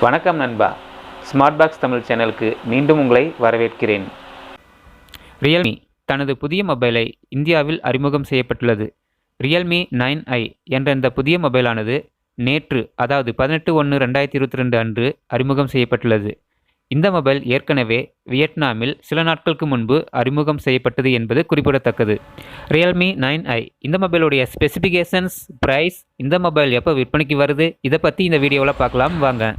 வணக்கம் நண்பா, smart box Tamil சேனலுக்கு மீண்டும் உங்களை வரவேற்கிறேன். ரியல்மி தனது புதிய மொபைலை இந்தியாவில் அறிமுகம் செய்யப்பட்டுள்ளது. ரியல்மி 9i என்ற இந்த புதிய மொபைலானது நேற்று, அதாவது 18/1/2022 அன்று அறிமுகம் செய்யப்பட்டுள்ளது. இந்த மொபைல் ஏற்கனவே வியட்நாமில் சில நாட்களுக்கு முன்பு அறிமுகம் செய்யப்பட்டது என்பது குறிப்பிடத்தக்கது. ரியல்மி 9i இந்த மொபைலுடைய ஸ்பெசிஃபிகேஷன்ஸ், ப்ரைஸ், இந்த மொபைல் எப்போ விற்பனைக்கு வருது, இதை பற்றி இந்த வீடியோவில் பார்க்கலாம் வாங்க.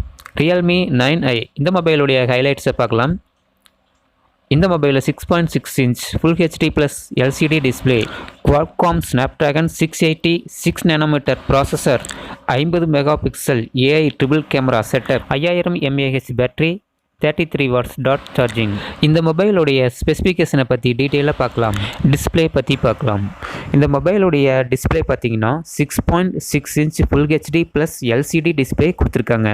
ரியல்மி 9i இந்த மொபைலுடைய ஹைலைட்ஸை பார்க்கலாம். இந்த மொபைலில் 6.6 inch full HD plus LCD display, Qualcomm Snapdragon 680 6nm processor, 50 megapixel AI triple camera setup, 5000 mAh battery, 33 watts டாட் சார்ஜிங். இந்த மொபைலுடைய ஸ்பெசிஃபிகேஷனை பற்றி டீட்டெயிலாக பார்க்கலாம். டிஸ்பிளே பற்றி பார்க்கலாம். இந்த மொபைலுடைய டிஸ்பிளே பார்த்தீங்கன்னா 6.6 inch full HD plus LCD display கொடுத்துருக்காங்க.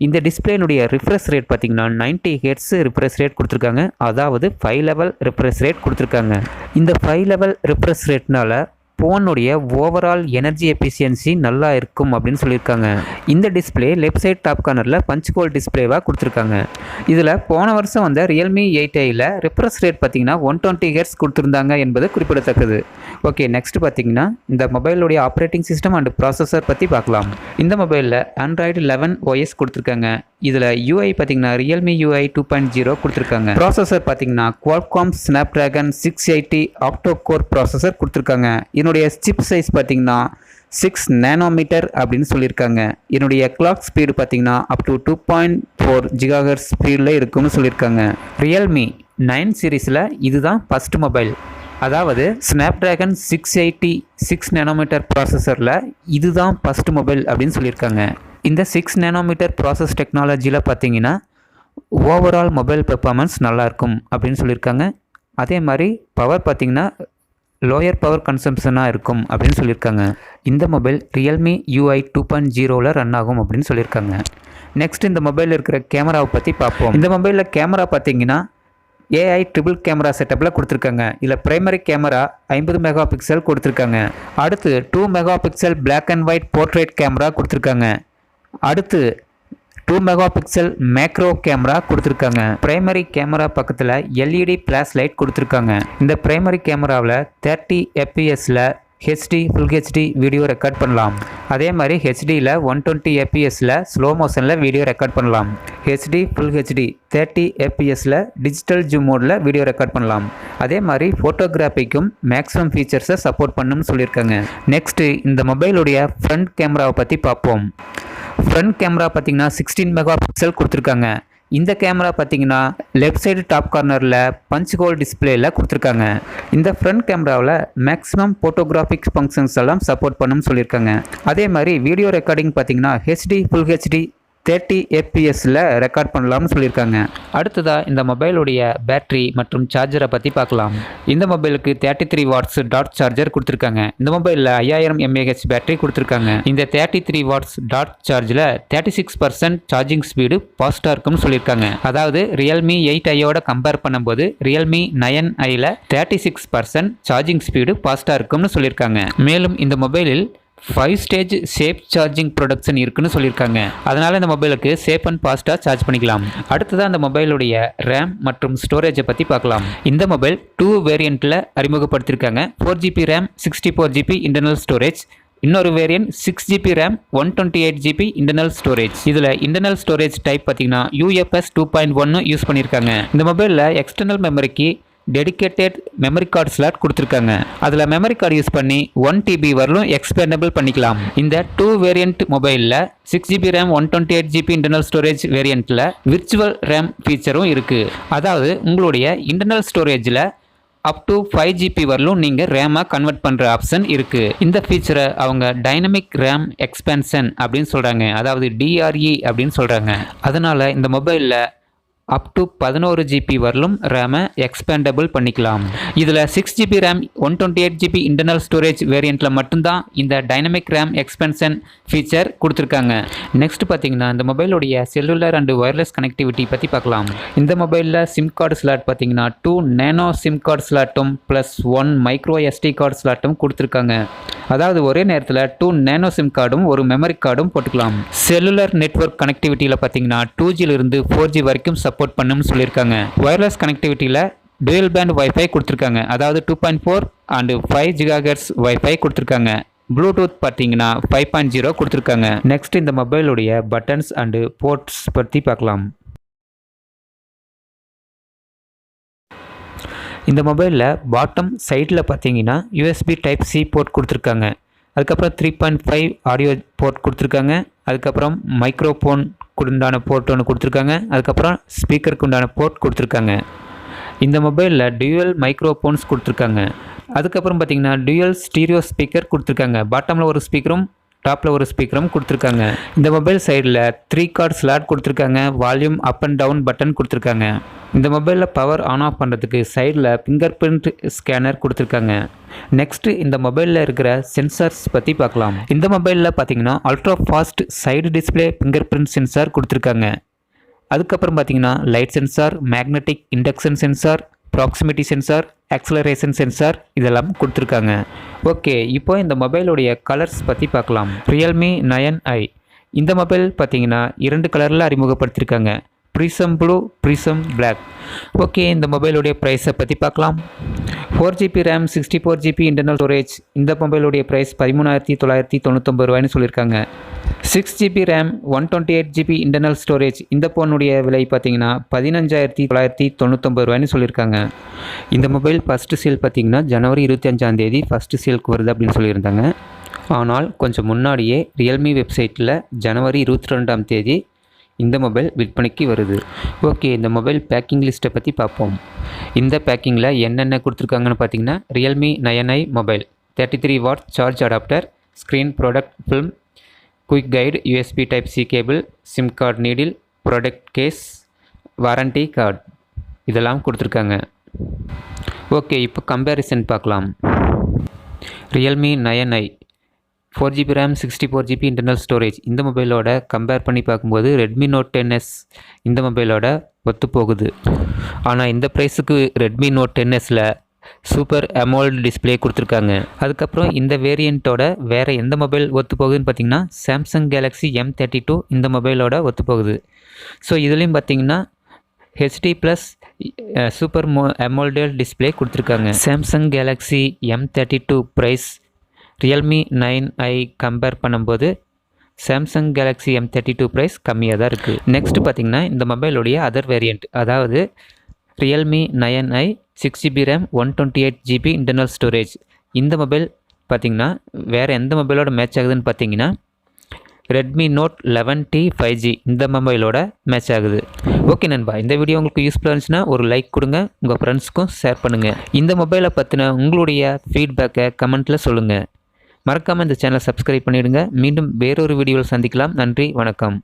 இந்த டிஸ்பிளேனுடைய ரிஃப்ரெஷ் ரேட் பார்த்தீங்கன்னா 90 ஹெர்ட்ஸ் ரிஃப்ரெஷ் ரேட் கொடுத்துருக்காங்க. அதாவது 5 லெவல் ரிஃப்ரெஷ் ரேட் கொடுத்துருக்காங்க. இந்த 5 லெவல் ரிஃப்ரெஷ் ரேட்னால ஃபோனுடைய ஓவரால் எனர்ஜி எஃபிஷியன்சி நல்லா இருக்கும் அப்படின்னு சொல்லியிருக்காங்க. இந்த டிஸ்பிளே லெஃப்ட் சைட் டாப் கார்னரில் பஞ்ச் ஹோல் டிஸ்பிளேவாக கொடுத்துருக்காங்க. இதில் போன வருஷம் வந்த ரியல்மி 8iயில் ரிஃப்ரெஷ் ரேட் பார்த்தீங்கன்னா 120 ஹெர்ட்ஸ் கொடுத்துருந்தாங்க என்பது குறிப்பிடத்தக்கது. ஓகே, நெக்ஸ்ட் பார்த்தீங்கன்னா இந்த மொபைலுடைய ஆப்ரேட்டிங் சிஸ்டம் அண்ட் ப்ராசஸர் பற்றி பார்க்கலாம். இந்த மொபைலில் Android 11 OS கொடுத்துருக்காங்க. இதில் UI பார்த்தீங்கன்னா Realme UI 2.0 கொடுத்துருக்காங்க. ப்ராசஸர் பார்த்தீங்கன்னா குவால்காம் ஸ்னாப்ட்ராகன் 680 ஆக்டோ கோர் ப்ராசஸர் கொடுத்துருக்காங்க. என்னுடைய சிப் சைஸ் பார்த்தீங்கன்னா 6nm அப்படின்னு சொல்லியிருக்காங்க. என்னுடைய கிளாக் ஸ்பீடு பார்த்தீங்கன்னா அப் டு 2.4 GHz ஸ்பீடில் இருக்குன்னு சொல்லியிருக்காங்க. ரியல்மி 9 சீரீஸில் இதுதான் ஃபஸ்ட் மொபைல். அதாவது ஸ்னாப்ட்ராகன் 680 6nm ப்ராசஸரில் இதுதான் ஃபஸ்ட் மொபைல் அப்படின்னு சொல்லியிருக்காங்க. இந்த 6nm ப்ராசஸ் டெக்னாலஜியில் பார்த்தீங்கன்னா ஓவரால் மொபைல் பெர்ஃபார்மன்ஸ் நல்லாயிருக்கும் அப்படின்னு சொல்லியிருக்காங்க. அதே மாதிரி பவர் பார்த்தீங்கன்னா லோயர் பவர் கன்சம்ஷனாக இருக்கும் அப்படின்னு சொல்லியிருக்காங்க. இந்த மொபைல் ரியல்மி UI 2.0ல் ரன் ஆகும் அப்படின்னு சொல்லியிருக்காங்க. நெக்ஸ்ட் இந்த மொபைலில் இருக்கிற கேமராவை பற்றி பார்ப்போம். இந்த மொபைலில் கேமரா பார்த்தீங்கன்னா AI ட்ரிபிள் கேமரா செட்டப்பில் கொடுத்துருக்காங்க. இதில் பிரைமரி கேமரா 50 மெகா பிக்சல் கொடுத்துருக்காங்க. அடுத்து 2 megapixel black and white portrait camera கொடுத்துருக்காங்க. அடுத்து 2 மெகா பிக்சல் மேக்ரோ கேமரா கொடுத்துருக்காங்க. பிரைமரி கேமரா பக்கத்தில் LED ஃப்ளாஷ் லைட் கொடுத்துருக்காங்க. இந்த பிரைமரி கேமராவில் 30 fps HD full HD video record பண்ணலாம். அதே மாதிரி ஹெச்டியில் 120 fps ஸ்லோ மோஷனில் வீடியோ ரெக்கார்ட் பண்ணலாம். HD full HD 30 fps digital zoom மோடில் வீடியோ ரெக்கார்ட் பண்ணலாம். அதே மாதிரி ஃபோட்டோகிராஃபிக்கும் மேக்ஸிமம் ஃபீச்சர்ஸை சப்போர்ட் பண்ணணும்னு சொல்லியிருக்காங்க. நெக்ஸ்ட்டு இந்த மொபைலுடைய ஃப்ரண்ட் கேமராவை பற்றி பார்ப்போம். ஃப்ரண்ட் கேமரா பார்த்தீங்கன்னா 16 மெகா பிக்சல் கொடுத்துருக்காங்க. இந்த கேமரா பார்த்தீங்கன்னா லெஃப்ட் சைடு டாப் கார்னரில் பஞ்ச் ஹோல் டிஸ்பிளேயில் கொடுத்துருக்காங்க. இந்த ஃப்ரண்ட் கேமராவில் மேக்ஸிமம் ஃபோட்டோகிராஃபிக் ஃபங்க்ஷன்ஸ் எல்லாம் சப்போர்ட் பண்ணணும்னு சொல்லியிருக்காங்க. அதே மாதிரி வீடியோ ரெக்கார்டிங் பார்த்தீங்கன்னா HD full HD 30 fps record பண்ணலாம்னு சொல்லியிருக்காங்க. அடுத்ததாக இந்த மொபைலுடைய பேட்டரி மற்றும் சார்ஜரை பற்றி பார்க்கலாம். இந்த மொபைலுக்கு 33 வாட்ஸ் டாட் சார்ஜர் கொடுத்துருக்காங்க. இந்த மொபைலில் 5000 mAh பேட்டரி கொடுத்துருக்காங்க. இந்த 33 வாட்ஸ் டாட் சார்ஜில் 36% சார்ஜிங் ஸ்பீடு ஃபாஸ்ட்டாக இருக்கும்னு சொல்லியிருக்காங்க. அதாவது ரியல்மி 8iயோட கம்பேர் பண்ணும்போது ரியல்மி 9iயில் 36% சார்ஜிங் ஸ்பீடு ஃபாஸ்ட்டாக இருக்கும்னு சொல்லியிருக்காங்க. மேலும் இந்த மொபைலில் 5 ஸ்டேஜ் சேஃப் சார்ஜிங் ப்ரொடக்ஷன் இருக்குன்னு சொல்லியிருக்காங்க. அதனால் இந்த மொபைலுக்கு சேஃப் அண்ட் ஃபாஸ்ட்டாக சார்ஜ் பண்ணிக்கலாம். அடுத்ததாக அந்த மொபைலுடைய ரேம் மற்றும் ஸ்டோரேஜை பற்றி பார்க்கலாம். இந்த மொபைல் 2 வேரியண்ட்டில் அறிமுகப்படுத்தியிருக்காங்க. 4GB RAM, 64GB internal storage. இன்னொரு variant 6GB RAM, 128GB internal storage. இதில் இன்டர்னல் ஸ்டோரேஜ் டைப் பார்த்தீங்கன்னா UFS 2.1 யூஸ் பண்ணியிருக்காங்க. இந்த மொபைலில் எக்ஸ்டர்னல் மெமரிக்கு டெடிகேட்டட் மெமரி கார்டு ஸ்லாட் கொடுத்துருக்காங்க. அதில் மெமரி கார்டு யூஸ் பண்ணி 1 TB வரலும் எக்ஸ்பேண்டபிள் பண்ணிக்கலாம். இந்த 2 வேரியண்ட் மொபைலில் 6GB RAM, 128GB internal storage வேரியண்ட்டில் விர்ச்சுவல் ரேம் ஃபீச்சரும் இருக்குது. அதாவது உங்களுடைய இன்டர்னல் ஸ்டோரேஜில் அப் டு 5GB வரலும் நீங்கள் ரேமாக கன்வெர்ட் பண்ணுற ஆப்ஷன் இருக்குது. இந்த ஃபீச்சரை அவங்க டைனமிக் ரேம் எக்ஸ்பேன்ஷன் அப்படின்னு சொல்கிறாங்க. அதாவது DRE அப்படின்னு சொல்கிறாங்க. அதனால் இந்த மொபைலில் அப் டு 11 ஜிபி வரலும் ரேமை எக்ஸ்பேண்டபிள் பண்ணிக்கலாம். இதில் 6 GB RAM 128 GB internal storage வேரியண்ட்டில் மட்டும்தான் இந்த டைனமிக் ரேம் எக்ஸ்பென்ஷன் ஃபீச்சர் கொடுத்துருக்காங்க. நெக்ஸ்ட் பார்த்தீங்கன்னா இந்த மொபைலுடைய செல்லுலர் அண்ட் ஒயர்லெஸ் கனெக்டிவிட்டி பற்றி பார்க்கலாம். இந்த மொபைலில் சிம் கார்டு ஸ்லாட் பார்த்தீங்கன்னா 2 நேனோ சிம் கார்டு ஸ்லாட்டும் ப்ளஸ் 1 மைக்ரோ எஸ்டி கார்டு ஸ்லாட்டும் கொடுத்துருக்காங்க. அதாவது ஒரே நேரத்தில் 2 நேனோ சிம் கார்டும் ஒரு மெமரி கார்டும் போட்டுக்கலாம். செல்லுலர் நெட்வொர்க் கனெக்டிவிட்டியில் பார்த்தீங்கன்னா 2Gலிருந்து 4G வரைக்கும் சப்போர்ட் பண்ணுன்னு சொல்லியிருக்காங்க. ஒயர்லெஸ் கனெக்டிவிட்டியில் டுவல் பேண்ட் வைஃபை கொடுத்துருக்காங்க. அதாவது 2.4 அண்ட் 5 GHz வைஃபை கொடுத்துருக்காங்க. ப்ளூடூத் பார்த்தீங்கன்னா 5.0 கொடுத்துருக்காங்க. நெக்ஸ்ட் இந்த மொபைலுடைய பட்டன்ஸ் அண்டு போர்ட்ஸ் பற்றி பார்க்கலாம். இந்த மொபைலில் பாட்டம் சைடில் பார்த்தீங்கன்னா USB Type-C போர்ட் கொடுத்துருக்காங்க. அதுக்கப்புறம் 3.5 ஆடியோ போர்ட் கொடுத்துருக்காங்க. அதுக்கப்புறம் மைக்ரோஃபோன் உண்டான போர்ட் ஒன்று கொடுத்துருக்காங்க. அதுக்கப்புறம் ஸ்பீக்கருக்கு உண்டான போர்ட் கொடுத்துருக்காங்க. இந்த மொபைலில் டியூவல் மைக்ரோஃபோன்ஸ் கொடுத்துருக்காங்க. அதுக்கப்புறம் பார்த்தீங்கன்னா டியூவல் ஸ்டீரியோ ஸ்பீக்கர் கொடுத்துருக்காங்க. பாட்டமில் ஒரு ஸ்பீக்கரும் டாப்பில் ஒரு ஸ்பீக்கரும் கொடுத்துருக்காங்க. இந்த மொபைல் சைடில் 3 கார்டு ஸ்லாட் கொடுத்துருக்காங்க. Volume up and down button கொடுத்துருக்காங்க. இந்த மொபைலில் பவர் ஆன் ஆஃப் பண்ணுறதுக்கு சைடில் ஃபிங்கர் பிரிண்ட் ஸ்கேனர் கொடுத்துருக்காங்க. நெக்ஸ்ட் இந்த மொபைலில் இருக்கிற சென்சார்ஸ் பற்றி பார்க்கலாம். இந்த மொபைலில் பார்த்தீங்கன்னா ultra fast side display fingerprint sensor கொடுத்துருக்காங்க. அதுக்கப்புறம் பார்த்தீங்கன்னா light sensor, magnetic induction sensor, proximity sensor, acceleration sensor இதெல்லாம் கொடுத்துருக்காங்க. ஓகே, இப்போ இந்த மொபைலுடைய கலர்ஸ் பற்றி பார்க்கலாம். Realme 9i இந்த மொபைல் பார்த்தீங்கன்னா 2 கலரில் அறிமுகப்படுத்தியிருக்காங்க. Prism blue, prism black. Okay, இந்த மொபைலுடைய ப்ரைஸை பற்றி பார்க்கலாம். 4 GB RAM 64 GB internal storage இந்த மொபைலுடைய ப்ரைஸ் 13,999 ரூபாய்னு சொல்லியிருக்காங்க. 6 GB RAM 128 GB internal storage இந்த ஃபோனுடைய விலை பார்த்தீங்கன்னா 15,999 ரூபாய்னு சொல்லியிருக்காங்க. இந்த மொபைல் ஃபஸ்ட்டு சேல் பார்த்தீங்கன்னா ஜனவரி 25ஆம் தேதி ஃபஸ்ட்டு சேலுக்கு வருது அப்படின்னு சொல்லியிருந்தாங்க. ஆனால் கொஞ்சம் முன்னாடியே ரியல்மி வெப்சைட்டில் ஜனவரி 22ஆம் தேதி இந்த மொபைல் விற்பனைக்கு வருது. ஓகே, இந்த மொபைல் பேக்கிங் லிஸ்ட்டை பற்றி பார்ப்போம். இந்த பேக்கிங்கில் என்னென்ன கொடுத்துருக்காங்கன்னு பார்த்தீங்கன்னா Realme 9i mobile 33 watt charge adapter, screen product film, quick guide, USB Type-C cable, SIM card needle, product case, warranty card இதெல்லாம் கொடுத்துருக்காங்க. ஓகே, இப்போ கம்பேரிசன் பார்க்கலாம். Realme 9i 4 GB RAM 64 GB internal storage இந்த மொபைலோட கம்பேர் பண்ணி பார்க்கும்போது Redmi Note 10s இந்த மொபைலோட ஒத்து போகுது. ஆனால் இந்த ப்ரைஸுக்கு Redmi Note 10sல சூப்பர் AMOLED டிஸ்பிளே கொடுத்துருக்காங்க. அதுக்கப்புறம் இந்த வேரியண்ட்டோட வேறு எந்த மொபைல் ஒத்து போகுதுன்னு பார்த்தீங்கன்னா Samsung Galaxy M32 இந்த மொபைலோட ஒத்து போகுது. ஸோ இதுலேயும் பார்த்தீங்கன்னா HD+ சூப்பர் AMOLED டிஸ்பிளே கொடுத்துருக்காங்க. Samsung Galaxy M32 price Realme 9i compare பண்ணும்போது Samsung Galaxy M32 ப்ரைஸ் கம்மியாக தான் இருக்குது. நெக்ஸ்ட் பார்த்திங்கன்னா இந்த மொபைலுடைய அதர் வேரியண்ட், அதாவது Realme 9i 6 GB RAM 128 GB internal storage இந்த மொபைல் பார்த்திங்கன்னா வேறு எந்த மொபைலோட மேட்ச் ஆகுதுன்னு பார்த்தீங்கன்னா Redmi Note 11T 5G இந்த மொபைலோட மேட்ச் ஆகுது. ஓகே நண்பா, இந்த வீடியோ உங்களுக்கு யூஸ்ஃபுல்லாக இருந்துச்சுன்னா ஒரு லைக் கொடுங்க, உங்கள் ஃப்ரெண்ட்ஸ்க்கும் ஷேர் பண்ணுங்கள். இந்த மொபைலை பற்றின உங்களுடைய ஃபீட்பேக்கை கமெண்ட்டில் சொல்லுங்கள். மறக்காமல் இந்த சேனலை சப்ஸ்கிரைப் பண்ணிவிடுங்க. மீண்டும் வேறொரு வீடியோவில் சந்திக்கலாம். நன்றி, வணக்கம்.